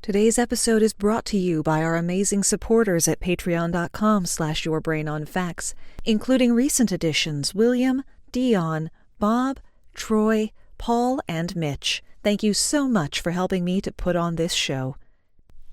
Today's episode is brought to you by our amazing supporters at patreon.com/yourbrainonfacts, including recent additions William, Dion, Bob, Troy, Paul, and Mitch. Thank you so much for helping me to put on this show.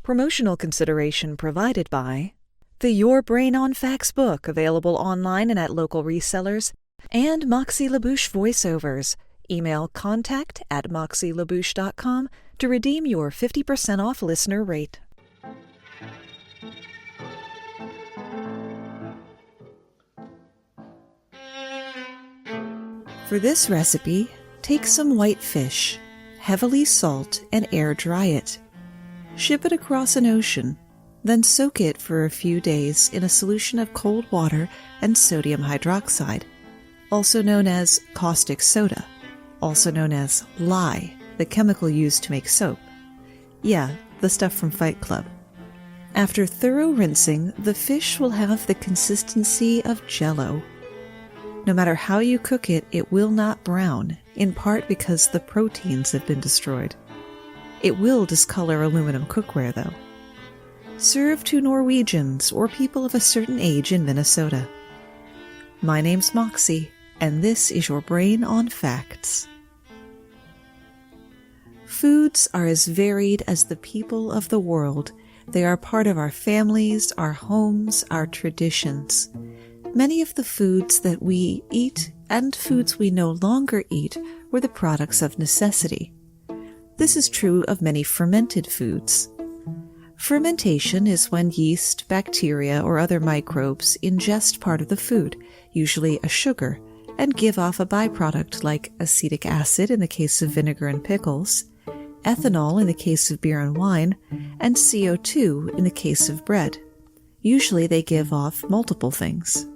Promotional consideration provided by the Your Brain on Facts book, available online and at local resellers, and Moxie LaBouche voiceovers. Email contact@moxielabouche.com to redeem your 50% off listener rate. For this recipe, take some white fish, heavily salt and air dry it. Ship it across an ocean, then soak it for a few days in a solution of cold water and sodium hydroxide, also known as caustic soda, also known as lye, the chemical used to make soap. Yeah, the stuff from Fight Club. After thorough rinsing, the fish will have the consistency of Jell-O. No matter how you cook it, it will not brown, in part because the proteins have been destroyed. It will discolor aluminum cookware, though. Serve to Norwegians or people of a certain age in Minnesota. My name's Moxie, and this is Your Brain on Facts. Foods are as varied as the people of the world. They are part of our families, our homes, our traditions. Many of the foods that we eat and foods we no longer eat were the products of necessity. This is true of many fermented foods. Fermentation is when yeast, bacteria, or other microbes ingest part of the food, usually a sugar, and give off a byproduct like acetic acid in the case of vinegar and pickles, ethanol in the case of beer and wine, and CO2 in the case of bread. Usually they give off multiple things.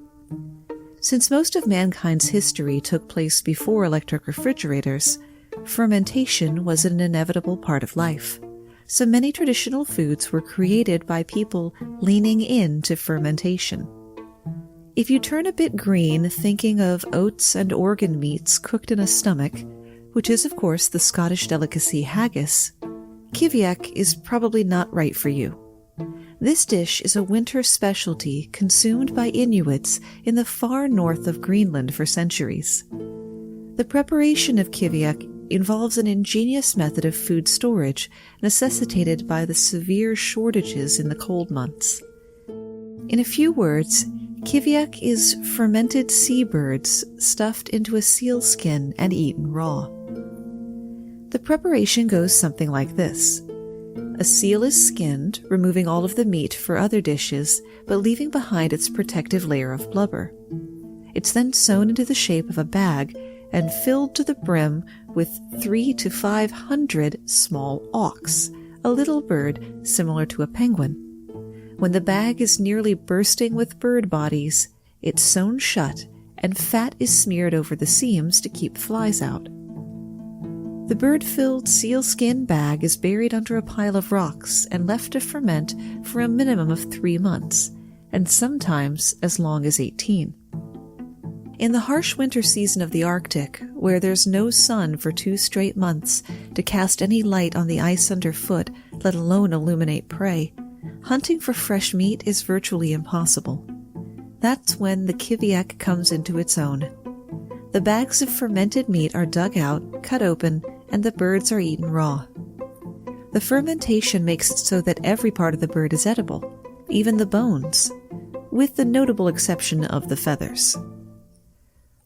Since most of mankind's history took place before electric refrigerators, fermentation was an inevitable part of life. So many traditional foods were created by people leaning into fermentation. If you turn a bit green thinking of oats and organ meats cooked in a stomach, which is of course the Scottish delicacy haggis, kiviaq is probably not right for you. This dish is a winter specialty consumed by Inuits in the far north of Greenland for centuries. The preparation of kiviaq involves an ingenious method of food storage necessitated by the severe shortages in the cold months. In a few words, kiviaq is fermented seabirds stuffed into a seal skin and eaten raw. The preparation goes something like this. A seal is skinned, removing all of the meat for other dishes, but leaving behind its protective layer of blubber. It's then sewn into the shape of a bag and filled to the brim with 300 to 500 small auks, a little bird similar to a penguin. When the bag is nearly bursting with bird bodies, it's sewn shut and fat is smeared over the seams to keep flies out. The bird-filled sealskin bag is buried under a pile of rocks and left to ferment for a minimum of 3 months, and sometimes as long as 18. In the harsh winter season of the Arctic, where there's no sun for 2 straight months to cast any light on the ice underfoot, let alone illuminate prey, hunting for fresh meat is virtually impossible. That's when the kiviaq comes into its own. The bags of fermented meat are dug out, cut open, and the birds are eaten raw. The fermentation makes it so that every part of the bird is edible, even the bones, with the notable exception of the feathers.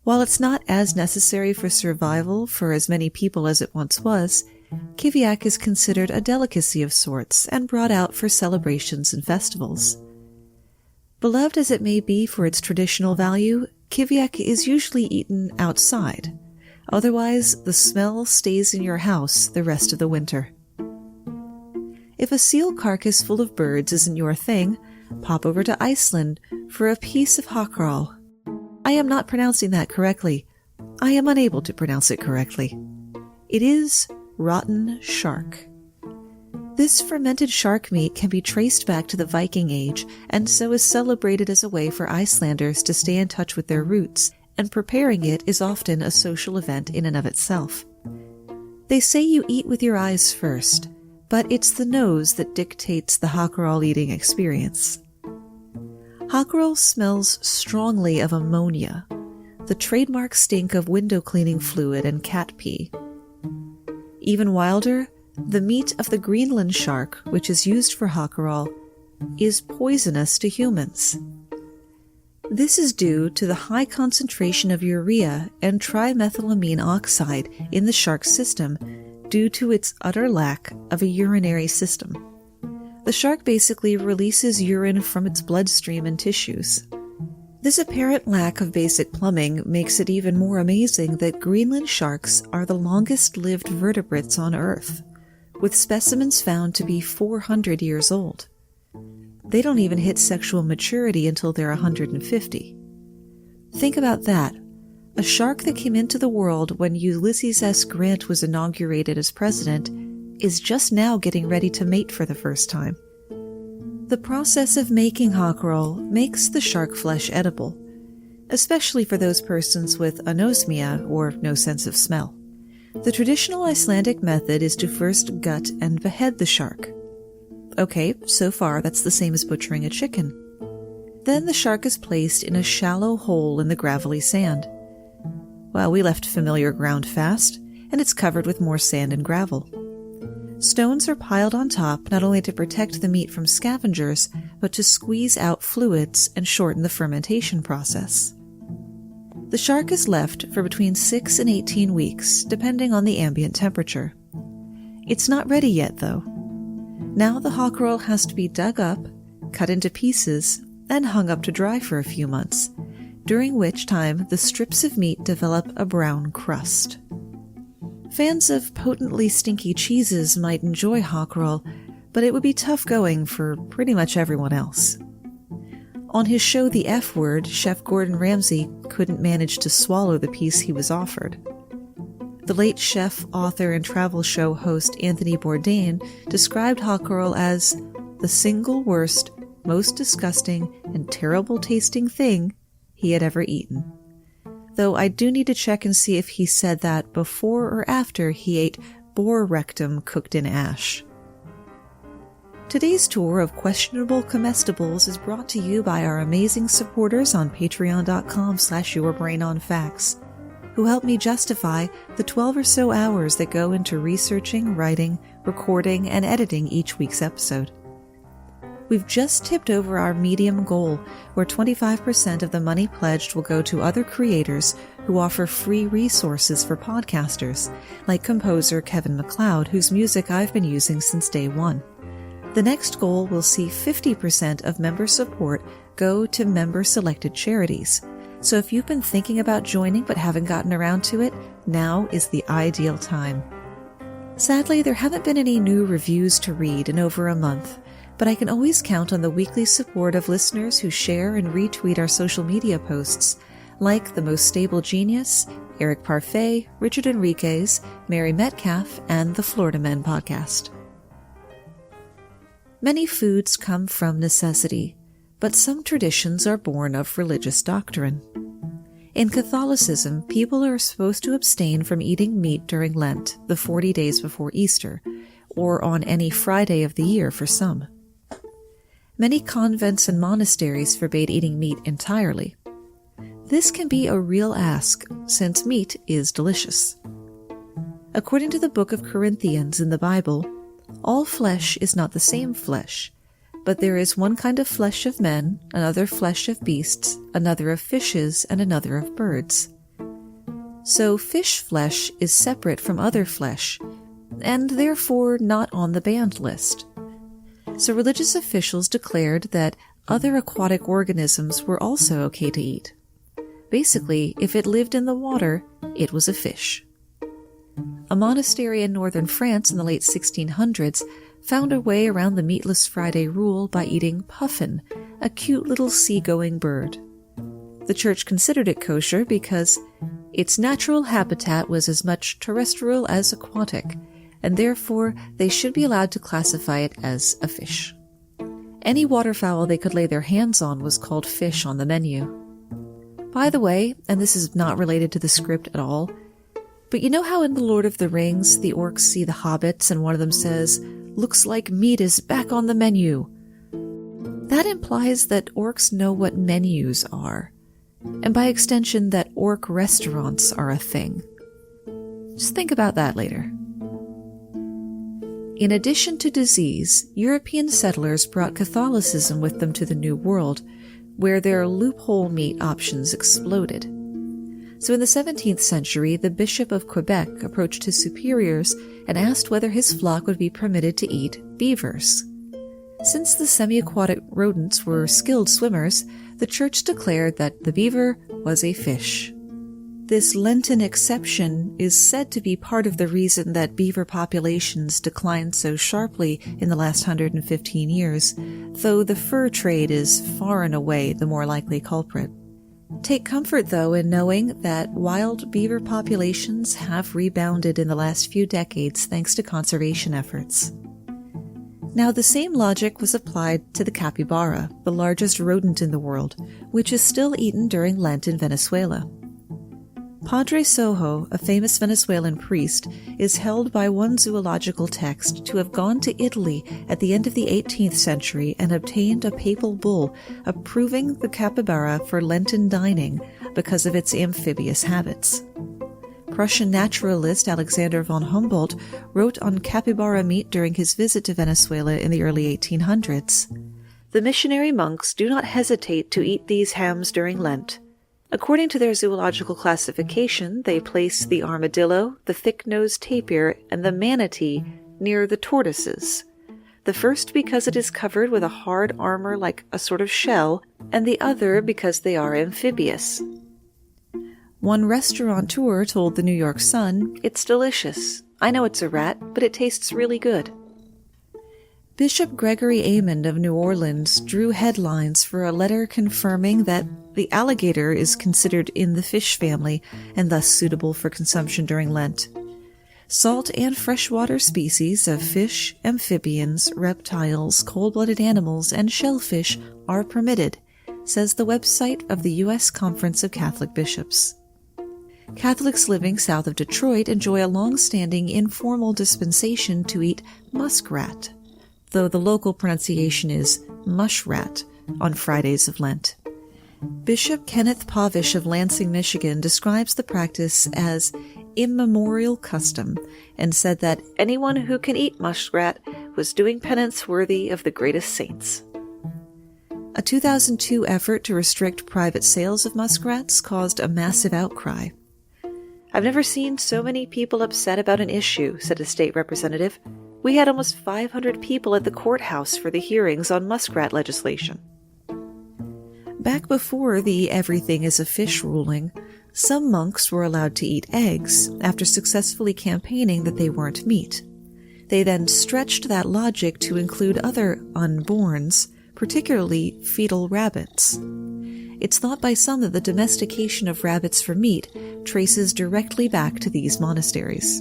While it's not as necessary for survival for as many people as it once was, kiviaq is considered a delicacy of sorts and brought out for celebrations and festivals. Beloved as it may be for its traditional value, kiviaq is usually eaten outside. Otherwise, the smell stays in your house the rest of the winter. If a seal carcass full of birds isn't your thing, pop over to Iceland for a piece of hakarl. I am not pronouncing that correctly. I am unable to pronounce it correctly. It is rotten shark. This fermented shark meat can be traced back to the Viking Age and so is celebrated as a way for Icelanders to stay in touch with their roots, and preparing it is often a social event in and of itself. They say you eat with your eyes first. but it's the nose that dictates the hakarl eating experience. Hakarl smells strongly of ammonia, the trademark stink of window cleaning fluid and cat pee. Even wilder, the meat of the Greenland shark, which is used for hakarl, is poisonous to humans. This is due to the high concentration of urea and trimethylamine oxide in the shark's system due to its utter lack of a urinary system. The shark basically releases urine from its bloodstream and tissues. This apparent lack of basic plumbing makes it even more amazing that Greenland sharks are the longest-lived vertebrates on Earth, with specimens found to be 400 years old. They don't even hit sexual maturity until they're 150. Think about that. A shark that came into the world when Ulysses S. Grant was inaugurated as president is just now getting ready to mate for the first time. The process of making hakarl makes the shark flesh edible, especially for those persons with anosmia or no sense of smell. The traditional Icelandic method is to first gut and behead the shark. Okay, so far that's the same as butchering a chicken. Then the shark is placed in a shallow hole in the gravelly sand. Well, we left familiar ground fast, and it's covered with more sand and gravel. Stones are piled on top not only to protect the meat from scavengers, but to squeeze out fluids and shorten the fermentation process. The shark is left for between 6 and 18 weeks, depending on the ambient temperature. It's not ready yet, though. Now the hakarl has to be dug up, cut into pieces, and hung up to dry for a few months, during which time the strips of meat develop a brown crust. Fans of potently stinky cheeses might enjoy hakarl, but it would be tough going for pretty much everyone else. On his show The F Word, Chef Gordon Ramsay couldn't manage to swallow the piece he was offered. The late chef, author, and travel show host Anthony Bourdain described hakarl as the single worst, most disgusting, and terrible-tasting thing he had ever eaten. Though I do need to check and see if he said that before or after he ate boar rectum cooked in ash. Today's tour of questionable comestibles is brought to you by our amazing supporters on patreon.com/yourbrainonfacts, who help me justify the 12 or so hours that go into researching, writing, recording, and editing each week's episode. We've just tipped over our medium goal, where 25% of the money pledged will go to other creators who offer free resources for podcasters, like composer Kevin MacLeod, whose music I've been using since day one. The next goal will see 50% of member support go to member-selected charities. So if you've been thinking about joining but haven't gotten around to it, now is the ideal time. Sadly, there haven't been any new reviews to read in over a month, but I can always count on the weekly support of listeners who share and retweet our social media posts, like The Most Stable Genius, Eric Parfait, Richard Enriquez, Mary Metcalf, and the Florida Men podcast. Many foods come from necessity, but some traditions are born of religious doctrine. In Catholicism, people are supposed to abstain from eating meat during Lent, the 40 days before Easter, or on any Friday of the year for some. Many convents and monasteries forbade eating meat entirely. This can be a real ask, since meat is delicious. According to the book of Corinthians in the Bible, all flesh is not the same flesh, but there is one kind of flesh of men, another flesh of beasts, another of fishes, and another of birds. So fish flesh is separate from other flesh, and therefore not on the banned list. So religious officials declared that other aquatic organisms were also okay to eat. Basically, if it lived in the water, it was a fish. A monastery in northern France in the late 1600s found a way around the Meatless Friday rule by eating puffin, a cute little seagoing bird. The church considered it kosher because its natural habitat was as much terrestrial as aquatic, and therefore they should be allowed to classify it as a fish. Any waterfowl they could lay their hands on was called fish on the menu. By the way, and this is not related to the script at all, but you know how in The Lord of the Rings the orcs see the hobbits and one of them says, Looks like meat is back on the menu. That implies that orcs know what menus are, and by extension that orc restaurants are a thing. Just think about that later. In addition to disease, European settlers brought Catholicism with them to the New World, where their loophole meat options exploded. So in the 17th century, the Bishop of Quebec approached his superiors and asked whether his flock would be permitted to eat beavers. Since the semi-aquatic rodents were skilled swimmers, the church declared that the beaver was a fish. This Lenten exception is said to be part of the reason that beaver populations declined so sharply in the last 115 years, though the fur trade is far and away the more likely culprit. Take comfort, though, in knowing that wild beaver populations have rebounded in the last few decades thanks to conservation efforts. Now, the same logic was applied to the capybara, the largest rodent in the world, which is still eaten during Lent in Venezuela. Padre Sojo, a famous Venezuelan priest, is held by one zoological text to have gone to Italy at the end of the 18th century and obtained a papal bull approving the capybara for Lenten dining because of its amphibious habits. Prussian naturalist Alexander von Humboldt wrote on capybara meat during his visit to Venezuela in the early 1800s. The missionary monks do not hesitate to eat these hams during Lent. According to their zoological classification, they place the armadillo, the thick-nosed tapir, and the manatee near the tortoises. The first because it is covered with a hard armor like a sort of shell, and the other because they are amphibious. One restaurateur told the New York Sun, "It's delicious. I know it's a rat, but it tastes really good." Bishop Gregory Amond of New Orleans drew headlines for a letter confirming that the alligator is considered in the fish family and thus suitable for consumption during Lent. Salt and freshwater species of fish, amphibians, reptiles, cold-blooded animals, and shellfish are permitted, says the website of the U.S. Conference of Catholic Bishops. Catholics living south of Detroit enjoy a long-standing informal dispensation to eat muskrat, though the local pronunciation is mushrat, on Fridays of Lent. Bishop Kenneth Pavish of Lansing, Michigan, describes the practice as immemorial custom and said that anyone who can eat muskrat was doing penance worthy of the greatest saints. A 2002 effort to restrict private sales of muskrats caused a massive outcry. "I've never seen so many people upset about an issue," said a state representative. "We had almost 500 people at the courthouse for the hearings on muskrat legislation." Back before the everything is a fish ruling, some monks were allowed to eat eggs after successfully campaigning that they weren't meat. They then stretched that logic to include other unborns, particularly fetal rabbits. It's thought by some that the domestication of rabbits for meat traces directly back to these monasteries.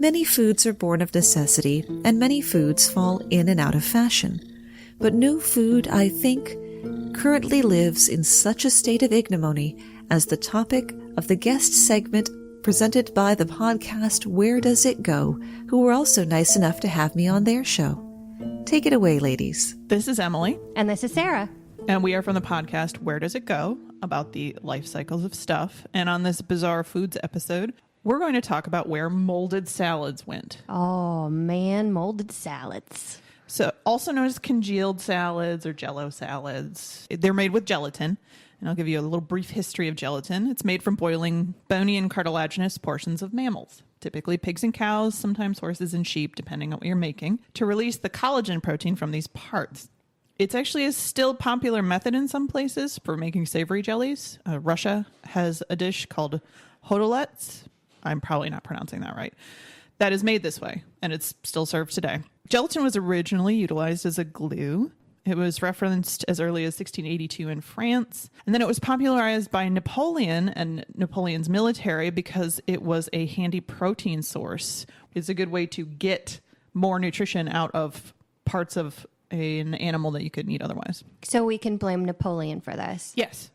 Many foods are born of necessity, and many foods fall in and out of fashion. But no food, I think, currently lives in such a state of ignominy as the topic of the guest segment presented by the podcast Where Does It Go?, who were also nice enough to have me on their show. Take it away, ladies. This is Emily. And this is Sarah. And we are from the podcast Where Does It Go?, about the life cycles of stuff. And on this bizarre foods episode, we're going to talk about where molded salads went. Oh, man, molded salads. So, also known as congealed salads or jello salads. They're made with gelatin. And I'll give you a little brief history of gelatin. It's made from boiling bony and cartilaginous portions of mammals, typically pigs and cows, sometimes horses and sheep, depending on what you're making, to release the collagen protein from these parts. It's actually a still popular method in some places for making savory jellies. Russia has a dish called hodolets. I'm probably not pronouncing that right. That is made this way, and it's still served today. Gelatin was originally utilized as a glue. It was referenced as early as 1682 in France, and then it was popularized by Napoleon and Napoleon's military because it was a handy protein source. It's a good way to get more nutrition out of parts of an animal that you couldn't eat otherwise. So we can blame Napoleon for this. Yes.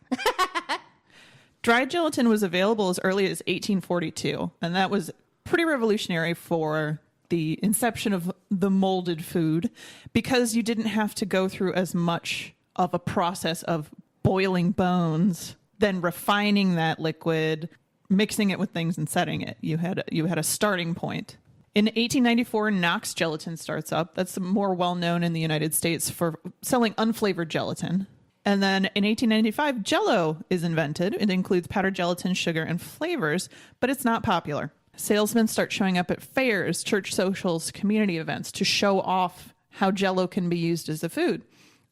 Dried gelatin was available as early as 1842, and that was pretty revolutionary for the inception of the molded food because you didn't have to go through as much of a process of boiling bones, then refining that liquid, mixing it with things and setting it. You had a starting point. In 1894, Knox Gelatin starts up. That's more well known in the United States for selling unflavored gelatin. And then in 1895, Jell-O is invented. It includes powdered gelatin, sugar, and flavors, but it's not popular. Salesmen start showing up at fairs, church socials, community events to show off how Jell-O can be used as a food.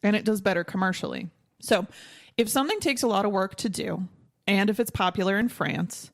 And it does better commercially. So if something takes a lot of work to do, and if it's popular in France,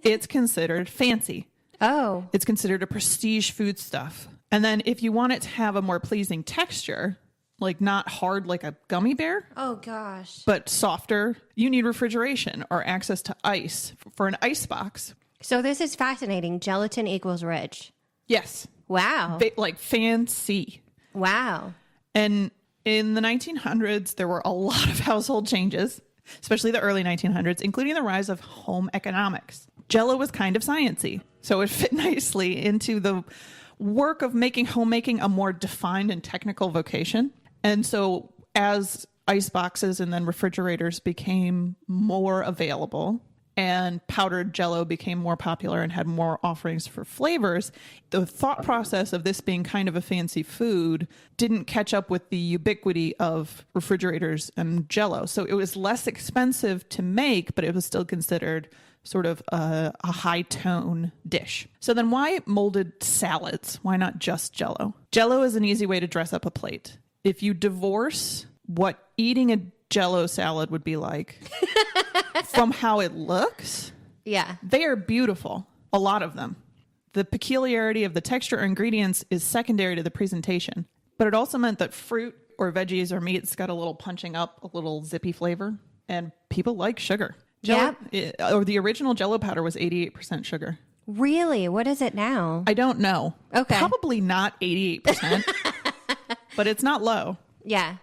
it's considered fancy. Oh. It's considered a prestige foodstuff. And then if you want it to have a more pleasing texture, like not hard like a gummy bear, Oh, gosh. but softer, you need refrigeration or access to ice for an ice box. So this is fascinating. Gelatin equals rich. Yes. Wow. Like fancy. Wow. And in the 1900s, there were a lot of household changes, especially the early 1900s, including the rise of home economics. Jell-O was kind of sciencey, so it fit nicely into the work of making homemaking a more defined and technical vocation. And so as ice boxes and then refrigerators became more available and powdered Jell-O became more popular and had more offerings for flavors, the thought process of this being kind of a fancy food didn't catch up with the ubiquity of refrigerators and Jell-O. So it was less expensive to make, but it was still considered sort of a high tone dish. So then why molded salads? Why not just Jell-O? Jell-O is an easy way to dress up a plate. If you divorce what eating a Jell-O salad would be like from how it looks, Yeah. they are beautiful. A lot of them. The peculiarity of the texture or ingredients is secondary to the presentation, but it also meant that fruit or veggies or meats got a little punching up, a little zippy flavor, and people like sugar. Or the original Jell-O powder was 88% sugar. Really? What is it now? I don't know. Okay. Probably not 88%, but it's not low. Yeah.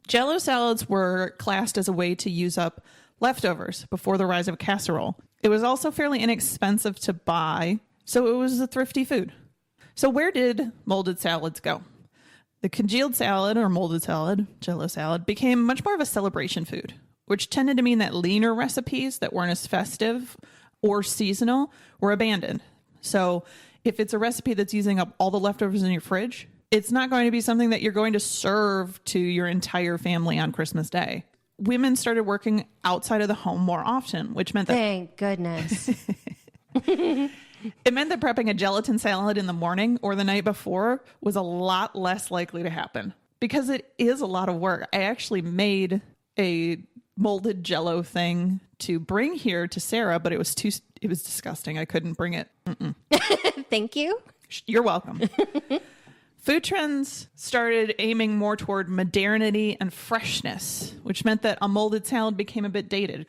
Jell-O salads were classed as a way to use up leftovers before the rise of casserole. It was also fairly inexpensive to buy, so it was a thrifty food. So where did molded salads go? The congealed salad or molded salad, Jell-O salad, became much more of a celebration food, which tended to mean that leaner recipes that weren't as festive or seasonal were abandoned. So if it's a recipe that's using up all the leftovers in your fridge, it's not going to be something that you're going to serve to your entire family on Christmas Day. Women started working outside of the home more often, which meant that Thank goodness. it meant that prepping a gelatin salad in the morning or the night before was a lot less likely to happen because it is a lot of work. I actually made a molded Jell-O thing to bring here to Sarah, but it was disgusting. I couldn't bring it. Thank you. You're welcome. Food trends started aiming more toward modernity and freshness, which meant that a molded salad became a bit dated.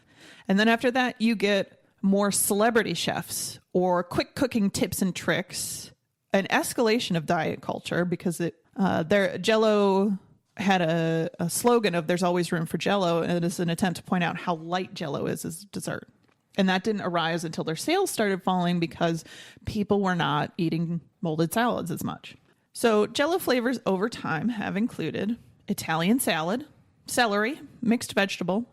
And then after that, you get more celebrity chefs or quick cooking tips and tricks, an escalation of diet culture because Jell-O had a slogan of "There's always room for Jell-O," and it is an attempt to point out how light Jell-O is as dessert. And that didn't arise until their sales started falling because people were not eating molded salads as much. So Jell-O flavors over time have included Italian salad, celery, mixed vegetable,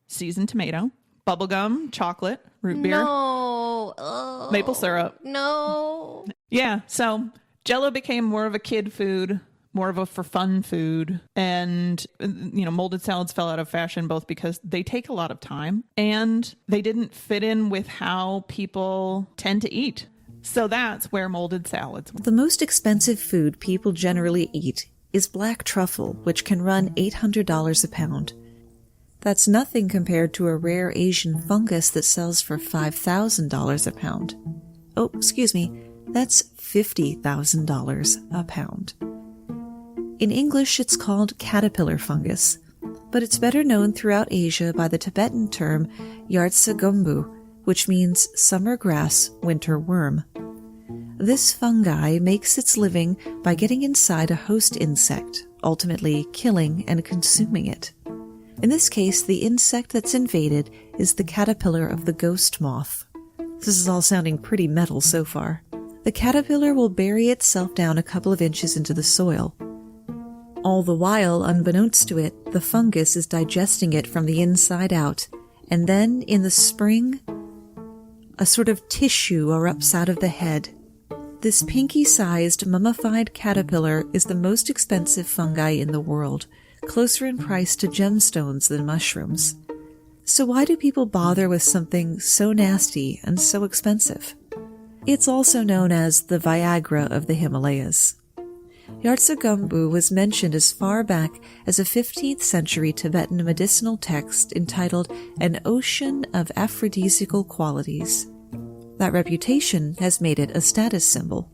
seasoned tomato, bubblegum, chocolate, root beer, No. Oh, maple syrup. No. Yeah, so Jell-O became more of a kid food, more of a for fun food. And, molded salads fell out of fashion both because they take a lot of time and they didn't fit in with how people tend to eat. So that's where molded salads. The most expensive food people generally eat is black truffle, which can run $800 a pound. That's nothing compared to a rare Asian fungus that sells for $5,000 a pound. Oh, excuse me, that's $50,000 a pound. In English, it's called caterpillar fungus, but it's better known throughout Asia by the Tibetan term yartsagumbu, which means summer grass, winter worm. This fungi makes its living by getting inside a host insect, ultimately killing and consuming it. In this case, the insect that's invaded is the caterpillar of the ghost moth. This is all sounding pretty metal so far. the caterpillar will bury itself down a couple of inches into the soil. All the while, unbeknownst to it, the fungus is digesting it from the inside out, and then, in the spring, a sort of tissue erupts out of the head. This pinky-sized, mummified caterpillar is the most expensive fungi in the world, closer in price to gemstones than mushrooms. So why do people bother with something so nasty and so expensive? It's also known as the Viagra of the Himalayas. Yartsagumbu was mentioned as far back as a 15th century Tibetan medicinal text entitled An Ocean of Aphrodisiacal Qualities. That reputation has made it a status symbol.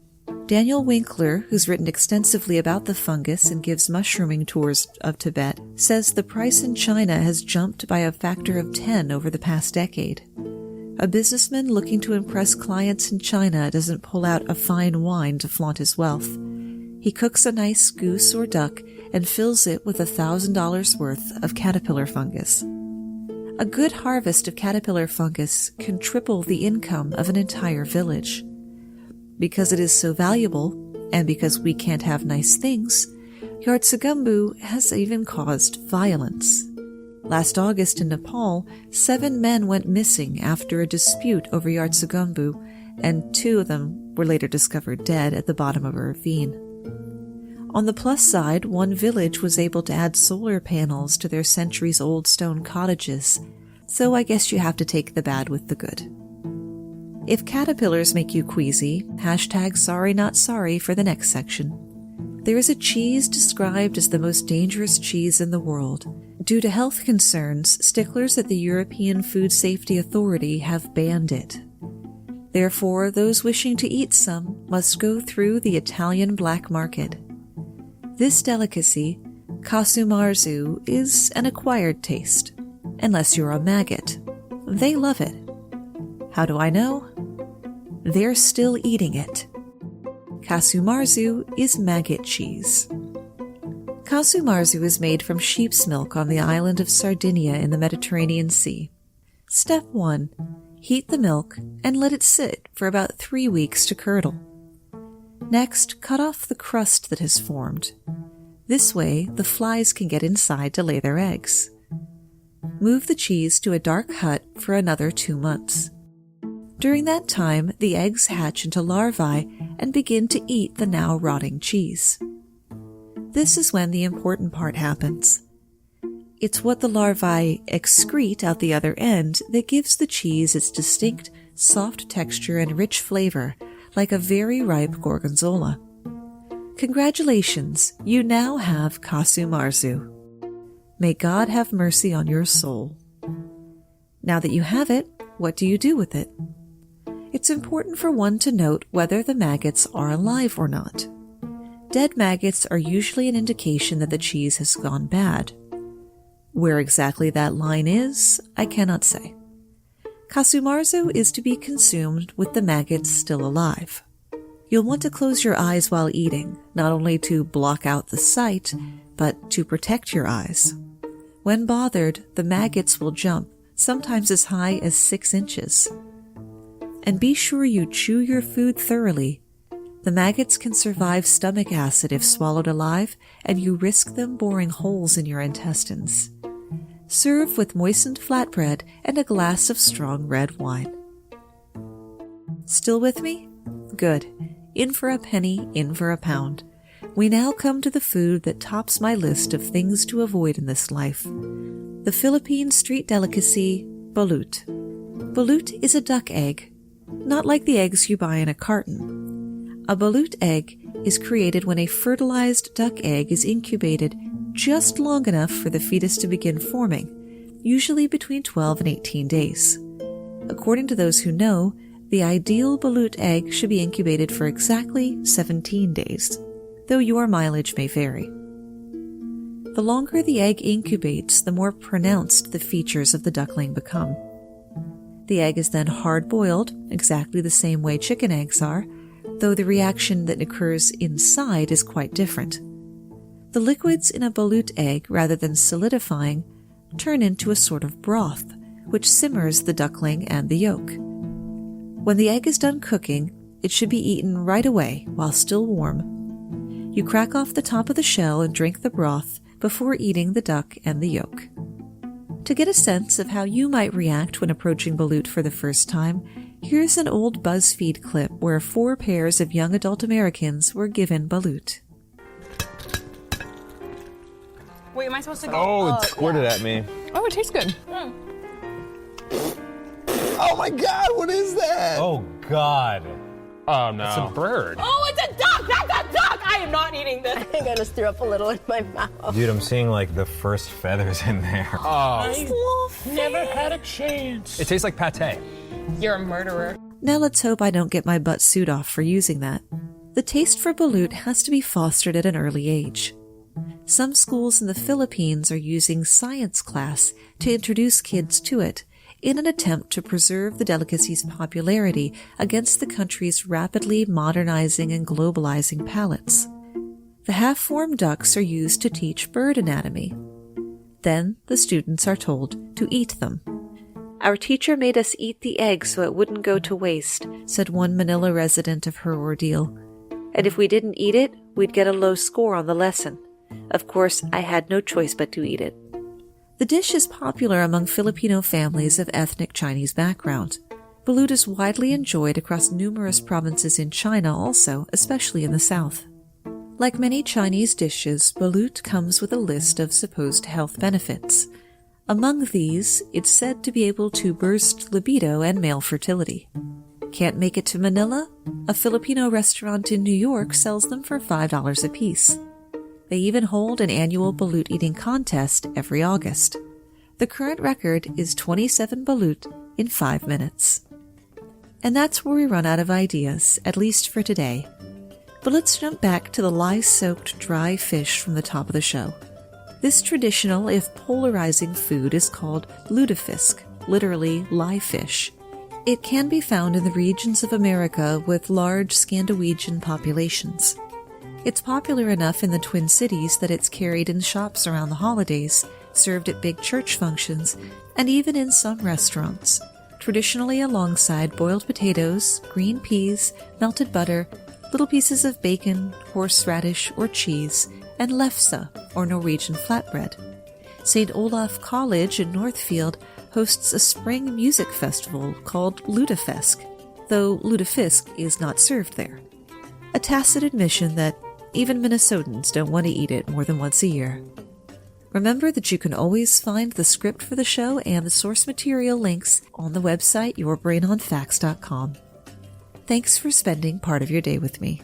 Daniel Winkler, who's written extensively about the fungus and gives mushrooming tours of Tibet, says the price in China has jumped by a factor of 10 over the past decade. A businessman looking to impress clients in China doesn't pull out a fine wine to flaunt his wealth. He cooks a nice goose or duck and fills it with $1,000 worth of caterpillar fungus. A good harvest of caterpillar fungus can triple the income of an entire village. Because it is so valuable, and because we can't have nice things, Yartsagumbu has even caused violence. Last August in Nepal, 7 men went missing after a dispute over Yartsagumbu, and 2 of them were later discovered dead at the bottom of a ravine. On the plus side, one village was able to add solar panels to their centuries-old stone cottages, so I guess you have to take the bad with the good. If caterpillars make you queasy, #sorry not sorry for the next section. There is a cheese described as the most dangerous cheese in the world. Due to health concerns, sticklers at the European Food Safety Authority have banned it. Therefore, those wishing to eat some must go through the Italian black market. This delicacy, cazu marzu, is an acquired taste, unless you're a maggot. They love it. How do I know? They're still eating it. Cazu marzu is maggot cheese. Cazu marzu is made from sheep's milk on the island of Sardinia in the Mediterranean Sea. Step 1. Heat the milk and let it sit for about 3 weeks to curdle. Next, cut off the crust that has formed. This way, the flies can get inside to lay their eggs. Move the cheese to a dark hut for another 2 months. During that time, the eggs hatch into larvae and begin to eat the now rotting cheese. This is when the important part happens. It's what the larvae excrete out the other end that gives the cheese its distinct, soft texture and rich flavor, like a very ripe gorgonzola. Congratulations, you now have cazu marzu. May God have mercy on your soul. Now that you have it, what do you do with it? It's important for one to note whether the maggots are alive or not. Dead maggots are usually an indication that the cheese has gone bad. Where exactly that line is, I cannot say. Cazu marzu is to be consumed with the maggots still alive. You'll want to close your eyes while eating, not only to block out the sight, but to protect your eyes. When bothered, the maggots will jump, sometimes as high as 6 inches. And be sure you chew your food thoroughly. The maggots can survive stomach acid if swallowed alive, and you risk them boring holes in your intestines. Serve with moistened flatbread and a glass of strong red wine. Still with me? Good. In for a penny, in for a pound. We now come to the food that tops my list of things to avoid in this life. The Philippine street delicacy, balut. Balut is a duck egg, not like the eggs you buy in a carton. A balut egg is created when a fertilized duck egg is incubated just long enough for the fetus to begin forming, usually between 12 and 18 days. According to those who know, the ideal balut egg should be incubated for exactly 17 days, though your mileage may vary. The longer the egg incubates, the more pronounced the features of the duckling become. The egg is then hard-boiled, exactly the same way chicken eggs are, though the reaction that occurs inside is quite different. The liquids in a balut egg, rather than solidifying, turn into a sort of broth, which simmers the duckling and the yolk. When the egg is done cooking, it should be eaten right away while still warm. You crack off the top of the shell and drink the broth before eating the duck and the yolk. To get a sense of how you might react when approaching balut for the first time, here's an old BuzzFeed clip where 4 pairs of young adult Americans were given balut. Wait, am I supposed to go? Oh, it squirted at me. Oh, it tastes good. Oh my God, what is that? Oh, God. Oh no. It's a bird. Oh, it's a duck! That's a duck! I am not eating this. I think I just threw up a little in my mouth. Dude, I'm seeing like the first feathers in there. Oh. Never had a chance. It tastes like pate. You're a murderer. Now let's hope I don't get my butt suit off for using that. The taste for balut has to be fostered at an early age. Some schools in the Philippines are using science class to introduce kids to it in an attempt to preserve the delicacy's popularity against the country's rapidly modernizing and globalizing palates. The half-formed ducks are used to teach bird anatomy. Then the students are told to eat them. "Our teacher made us eat the egg so it wouldn't go to waste," said one Manila resident of her ordeal. "And if we didn't eat it, we'd get a low score on the lesson. Of course, I had no choice but to eat it." The dish is popular among Filipino families of ethnic Chinese background. Balut is widely enjoyed across numerous provinces in China also, especially in the south. Like many Chinese dishes, balut comes with a list of supposed health benefits. Among these, it's said to be able to burst libido and male fertility. Can't make it to Manila? A Filipino restaurant in New York sells them for $5 a piece. They even hold an annual balut eating contest every August. The current record is 27 balut in 5 minutes. And that's where we run out of ideas, at least for today. But let's jump back to the lye-soaked dry fish from the top of the show. This traditional, if polarizing food is called lutefisk, literally lye fish. It can be found in the regions of America with large Scandinavian populations. It's popular enough in the Twin Cities that it's carried in shops around the holidays, served at big church functions, and even in some restaurants, traditionally alongside boiled potatoes, green peas, melted butter, little pieces of bacon, horseradish, or cheese, and lefse, or Norwegian flatbread. St. Olaf College in Northfield hosts a spring music festival called Lutefisk, though lutefisk is not served there. A tacit admission that even Minnesotans don't want to eat it more than once a year. Remember that you can always find the script for the show and the source material links on the website yourbrainonfacts.com. Thanks for spending part of your day with me.